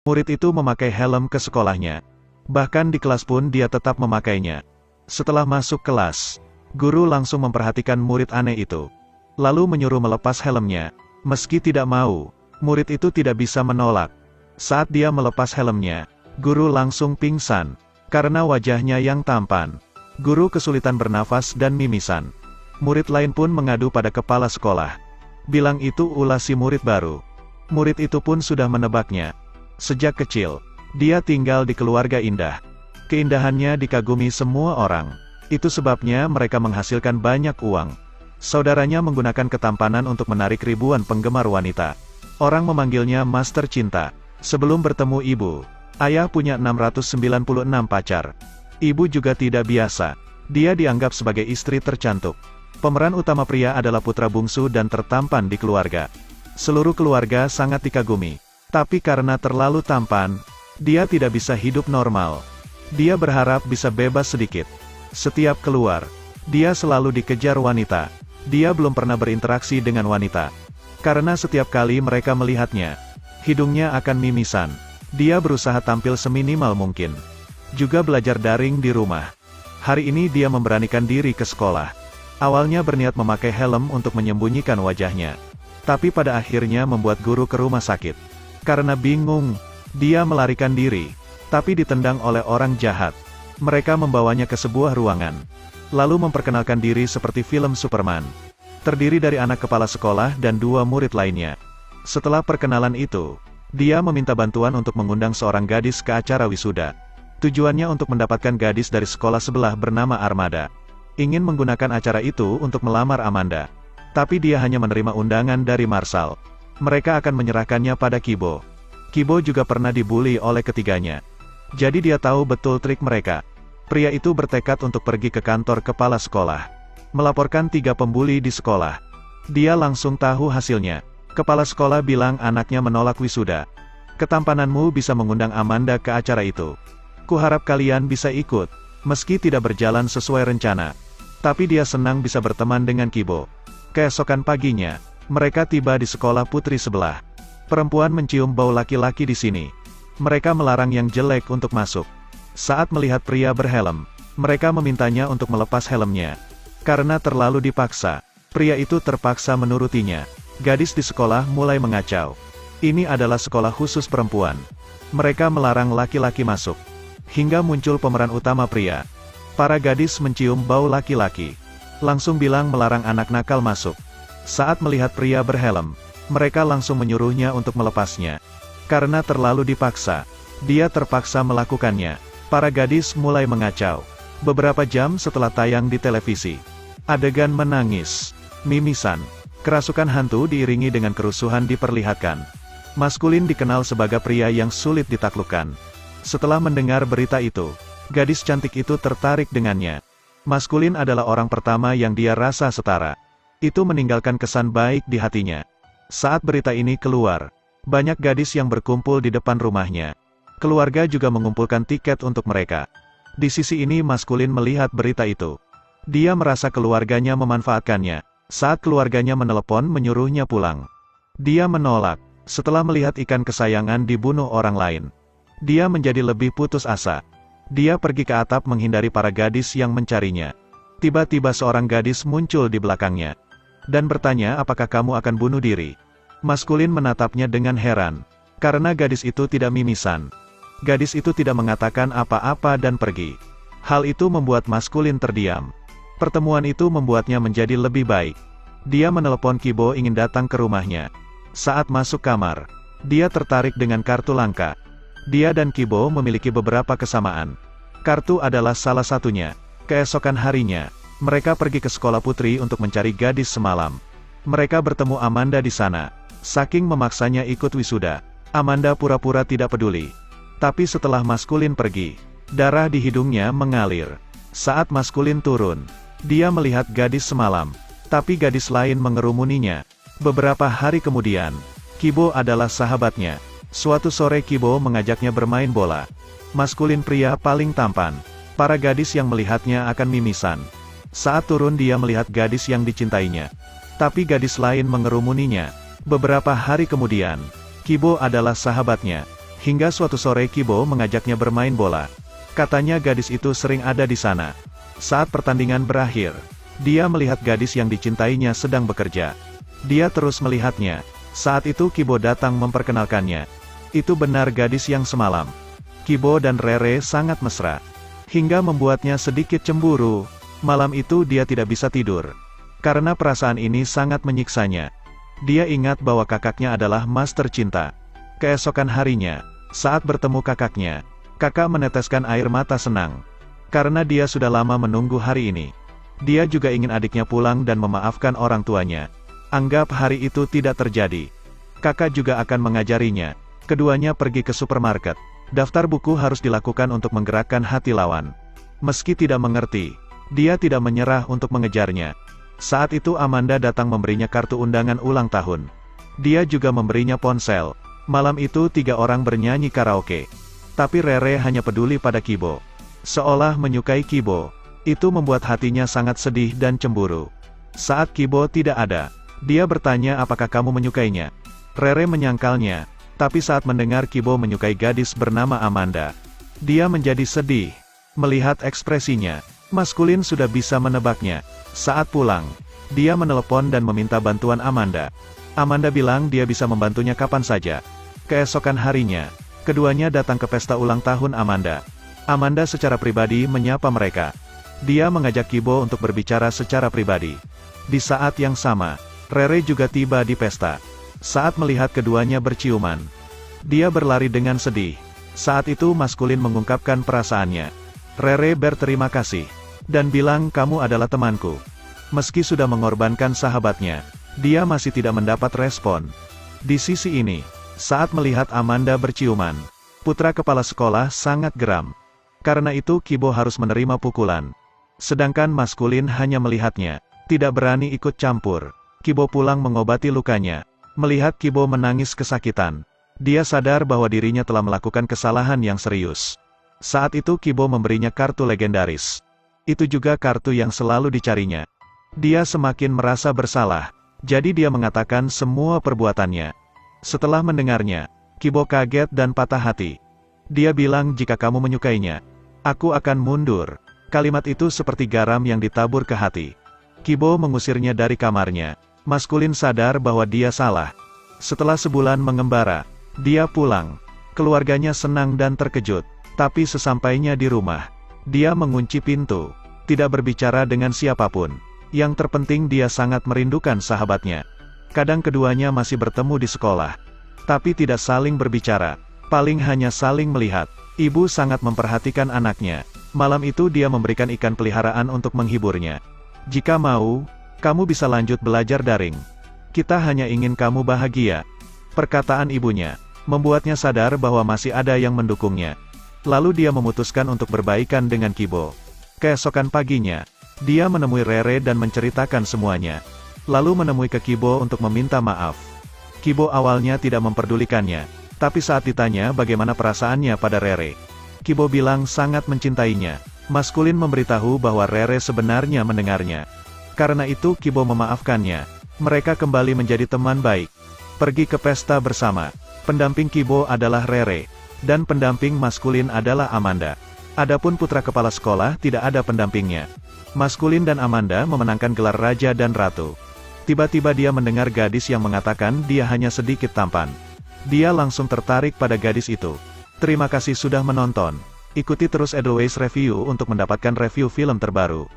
Murid itu memakai helm ke sekolahnya. Bahkan di kelas pun dia tetap memakainya. Setelah masuk kelas, guru langsung memperhatikan murid aneh itu. Lalu menyuruh melepas helmnya. Meski tidak mau, murid itu tidak bisa menolak. Saat dia melepas helmnya, guru langsung pingsan. Karena wajahnya yang tampan. Guru kesulitan bernafas dan mimisan. Murid lain pun mengadu pada kepala sekolah. Bilang itu ulah si murid baru. Murid itu pun sudah menebaknya. Sejak kecil, dia tinggal di keluarga indah. Keindahannya dikagumi semua orang. Itu sebabnya mereka menghasilkan banyak uang. Saudaranya menggunakan ketampanan untuk menarik ribuan penggemar wanita. Orang memanggilnya Master Cinta. Sebelum bertemu ibu, ayah punya 696 pacar. Ibu juga tidak biasa. Dia dianggap sebagai istri tercantik. Pemeran utama pria adalah putra bungsu dan tertampan di keluarga. Seluruh keluarga sangat dikagumi. Tapi karena terlalu tampan, dia tidak bisa hidup normal. Dia berharap bisa bebas sedikit. Setiap keluar, dia selalu dikejar wanita. Dia belum pernah berinteraksi dengan wanita. Karena setiap kali mereka melihatnya, hidungnya akan mimisan. Dia berusaha tampil seminimal mungkin. Juga belajar daring di rumah. Hari ini dia memberanikan diri ke sekolah. Awalnya berniat memakai helm untuk menyembunyikan wajahnya. Tapi pada akhirnya membuat guru ke rumah sakit. Karena bingung, dia melarikan diri. Tapi ditendang oleh orang jahat. Mereka membawanya ke sebuah ruangan. Lalu memperkenalkan diri seperti film Superman. Terdiri dari anak kepala sekolah dan 2 murid lainnya. Setelah perkenalan itu, dia meminta bantuan untuk mengundang seorang gadis ke acara wisuda. Tujuannya untuk mendapatkan gadis dari sekolah sebelah bernama Armada. Ingin menggunakan acara itu untuk melamar Amanda. Tapi dia hanya menerima undangan dari Marshall. Mereka akan menyerahkannya pada Kibo. Kibo juga pernah dibully oleh ketiganya. Jadi dia tahu betul trik mereka. Pria itu bertekad untuk pergi ke kantor kepala sekolah. Melaporkan 3 pembuli di sekolah. Dia langsung tahu hasilnya. Kepala sekolah bilang anaknya menolak wisuda. Ketampananmu bisa mengundang Amanda ke acara itu. Kuharap kalian bisa ikut. Meski tidak berjalan sesuai rencana. Tapi dia senang bisa berteman dengan Kibo. Keesokan paginya, mereka tiba di sekolah putri sebelah. Perempuan mencium bau laki-laki di sini. Mereka melarang yang jelek untuk masuk. Saat melihat pria berhelm, mereka memintanya untuk melepas helmnya. Karena terlalu dipaksa, pria itu terpaksa menurutinya. Gadis di sekolah mulai mengacau. Ini adalah sekolah khusus perempuan. Mereka melarang laki-laki masuk. Hingga muncul pemeran utama pria. Para gadis mencium bau laki-laki. Langsung bilang melarang anak nakal masuk. Saat melihat pria berhelm, mereka langsung menyuruhnya untuk melepasnya. Karena terlalu dipaksa, dia terpaksa melakukannya. Para gadis mulai mengacau. Beberapa jam setelah tayang di televisi, adegan menangis, mimisan, kerasukan hantu diiringi dengan kerusuhan diperlihatkan. Maskulin dikenal sebagai pria yang sulit ditaklukkan. Setelah mendengar berita itu, gadis cantik itu tertarik dengannya. Maskulin adalah orang pertama yang dia rasa setara. Itu meninggalkan kesan baik di hatinya. Saat berita ini keluar, banyak gadis yang berkumpul di depan rumahnya. Keluarga juga mengumpulkan tiket untuk mereka. Di sisi ini maskulin melihat berita itu. Dia merasa keluarganya memanfaatkannya. Saat keluarganya menelepon menyuruhnya pulang, dia menolak. Setelah melihat ikan kesayangan dibunuh orang lain, dia menjadi lebih putus asa. Dia pergi ke atap menghindari para gadis yang mencarinya. Tiba-tiba seorang gadis muncul di belakangnya. Dan bertanya apakah kamu akan bunuh diri. Maskulin menatapnya dengan heran. Karena gadis itu tidak mimisan. Gadis itu tidak mengatakan apa-apa dan pergi. Hal itu membuat maskulin terdiam. Pertemuan itu membuatnya menjadi lebih baik. Dia menelepon Kibo ingin datang ke rumahnya. Saat masuk kamar, dia tertarik dengan kartu langka. Dia dan Kibo memiliki beberapa kesamaan. Kartu adalah salah satunya. Keesokan harinya, mereka pergi ke sekolah putri untuk mencari gadis semalam. Mereka bertemu Amanda di sana. Saking memaksanya ikut wisuda, Amanda pura-pura tidak peduli. Tapi setelah maskulin pergi, darah di hidungnya mengalir. Saat maskulin turun, dia melihat gadis semalam. Tapi gadis lain mengerumuninya. Beberapa hari kemudian, Kibo adalah sahabatnya. Suatu sore Kibo mengajaknya bermain bola. Maskulin pria paling tampan. Para gadis yang melihatnya akan mimisan. Saat turun dia melihat gadis yang dicintainya. Tapi gadis lain mengerumuninya. Beberapa hari kemudian, Kibo adalah sahabatnya. Hingga suatu sore Kibo mengajaknya bermain bola. Katanya gadis itu sering ada di sana. Saat pertandingan berakhir, dia melihat gadis yang dicintainya sedang bekerja. Dia terus melihatnya. Saat itu Kibo datang memperkenalkannya. Itu benar gadis yang semalam. Kibo dan Rere sangat mesra. Hingga membuatnya sedikit cemburu. Malam itu dia tidak bisa tidur. Karena perasaan ini sangat menyiksanya. Dia ingat bahwa kakaknya adalah master cinta. Keesokan harinya, saat bertemu kakaknya, kakak meneteskan air mata senang. Karena dia sudah lama menunggu hari ini. Dia juga ingin adiknya pulang dan memaafkan orang tuanya. Anggap hari itu tidak terjadi. Kakak juga akan mengajarinya. Keduanya pergi ke supermarket. Daftar buku harus dilakukan untuk menggerakkan hati lawan. Meski tidak mengerti, dia tidak menyerah untuk mengejarnya. Saat itu Amanda datang memberinya kartu undangan ulang tahun. Dia juga memberinya ponsel. Malam itu 3 orang bernyanyi karaoke. Tapi Rere hanya peduli pada Kibo. Seolah menyukai Kibo. Itu membuat hatinya sangat sedih dan cemburu. Saat Kibo tidak ada, dia bertanya apakah kamu menyukainya. Rere menyangkalnya. Tapi saat mendengar Kibo menyukai gadis bernama Amanda, dia menjadi sedih. Melihat ekspresinya, maskulin sudah bisa menebaknya. Saat pulang, dia menelepon dan meminta bantuan Amanda. Amanda bilang dia bisa membantunya kapan saja. Keesokan harinya, keduanya datang ke pesta ulang tahun Amanda. Amanda secara pribadi menyapa mereka. Dia mengajak Kibo untuk berbicara secara pribadi. Di saat yang sama, Rere juga tiba di pesta. Saat melihat keduanya berciuman, dia berlari dengan sedih. Saat itu maskulin mengungkapkan perasaannya. Rere berterima kasih dan bilang kamu adalah temanku. Meski sudah mengorbankan sahabatnya, dia masih tidak mendapat respon. Di sisi ini, saat melihat Amanda berciuman, putra kepala sekolah sangat geram. Karena itu Kibo harus menerima pukulan. Sedangkan maskulin hanya melihatnya, tidak berani ikut campur. Kibo pulang mengobati lukanya. Melihat Kibo menangis kesakitan, dia sadar bahwa dirinya telah melakukan kesalahan yang serius. Saat itu Kibo memberinya kartu legendaris. Itu juga kartu yang selalu dicarinya. Dia semakin merasa bersalah, jadi dia mengatakan semua perbuatannya. Setelah mendengarnya, Kibo kaget dan patah hati. Dia bilang jika kamu menyukainya, aku akan mundur. Kalimat itu seperti garam yang ditabur ke hati. Kibo mengusirnya dari kamarnya. Maskulin sadar bahwa dia salah. Setelah sebulan mengembara, dia pulang. Keluarganya senang dan terkejut. Tapi sesampainya di rumah, dia mengunci pintu. Tidak berbicara dengan siapapun. Yang terpenting dia sangat merindukan sahabatnya. Kadang keduanya masih bertemu di sekolah. Tapi tidak saling berbicara. Paling hanya saling melihat. Ibu sangat memperhatikan anaknya. Malam itu dia memberikan ikan peliharaan untuk menghiburnya. Jika mau, kamu bisa lanjut belajar daring. Kita hanya ingin kamu bahagia. Perkataan ibunya membuatnya sadar bahwa masih ada yang mendukungnya. Lalu dia memutuskan untuk berbaikan dengan Kibo. Keesokan paginya, dia menemui Rere dan menceritakan semuanya. Lalu menemui ke Kibo untuk meminta maaf. Kibo awalnya tidak memperdulikannya, tapi saat ditanya bagaimana perasaannya pada Rere, Kibo bilang sangat mencintainya. Maskulin memberitahu bahwa Rere sebenarnya mendengarnya. Karena itu Kibo memaafkannya. Mereka kembali menjadi teman baik. Pergi ke pesta bersama. Pendamping Kibo adalah Rere, dan pendamping maskulin adalah Amanda. Adapun putra kepala sekolah tidak ada pendampingnya. Maskulin dan Amanda memenangkan gelar Raja dan Ratu. Tiba-tiba dia mendengar gadis yang mengatakan dia hanya sedikit tampan. Dia langsung tertarik pada gadis itu. Terima kasih sudah menonton. Ikuti terus Edelweiss Review untuk mendapatkan review film terbaru.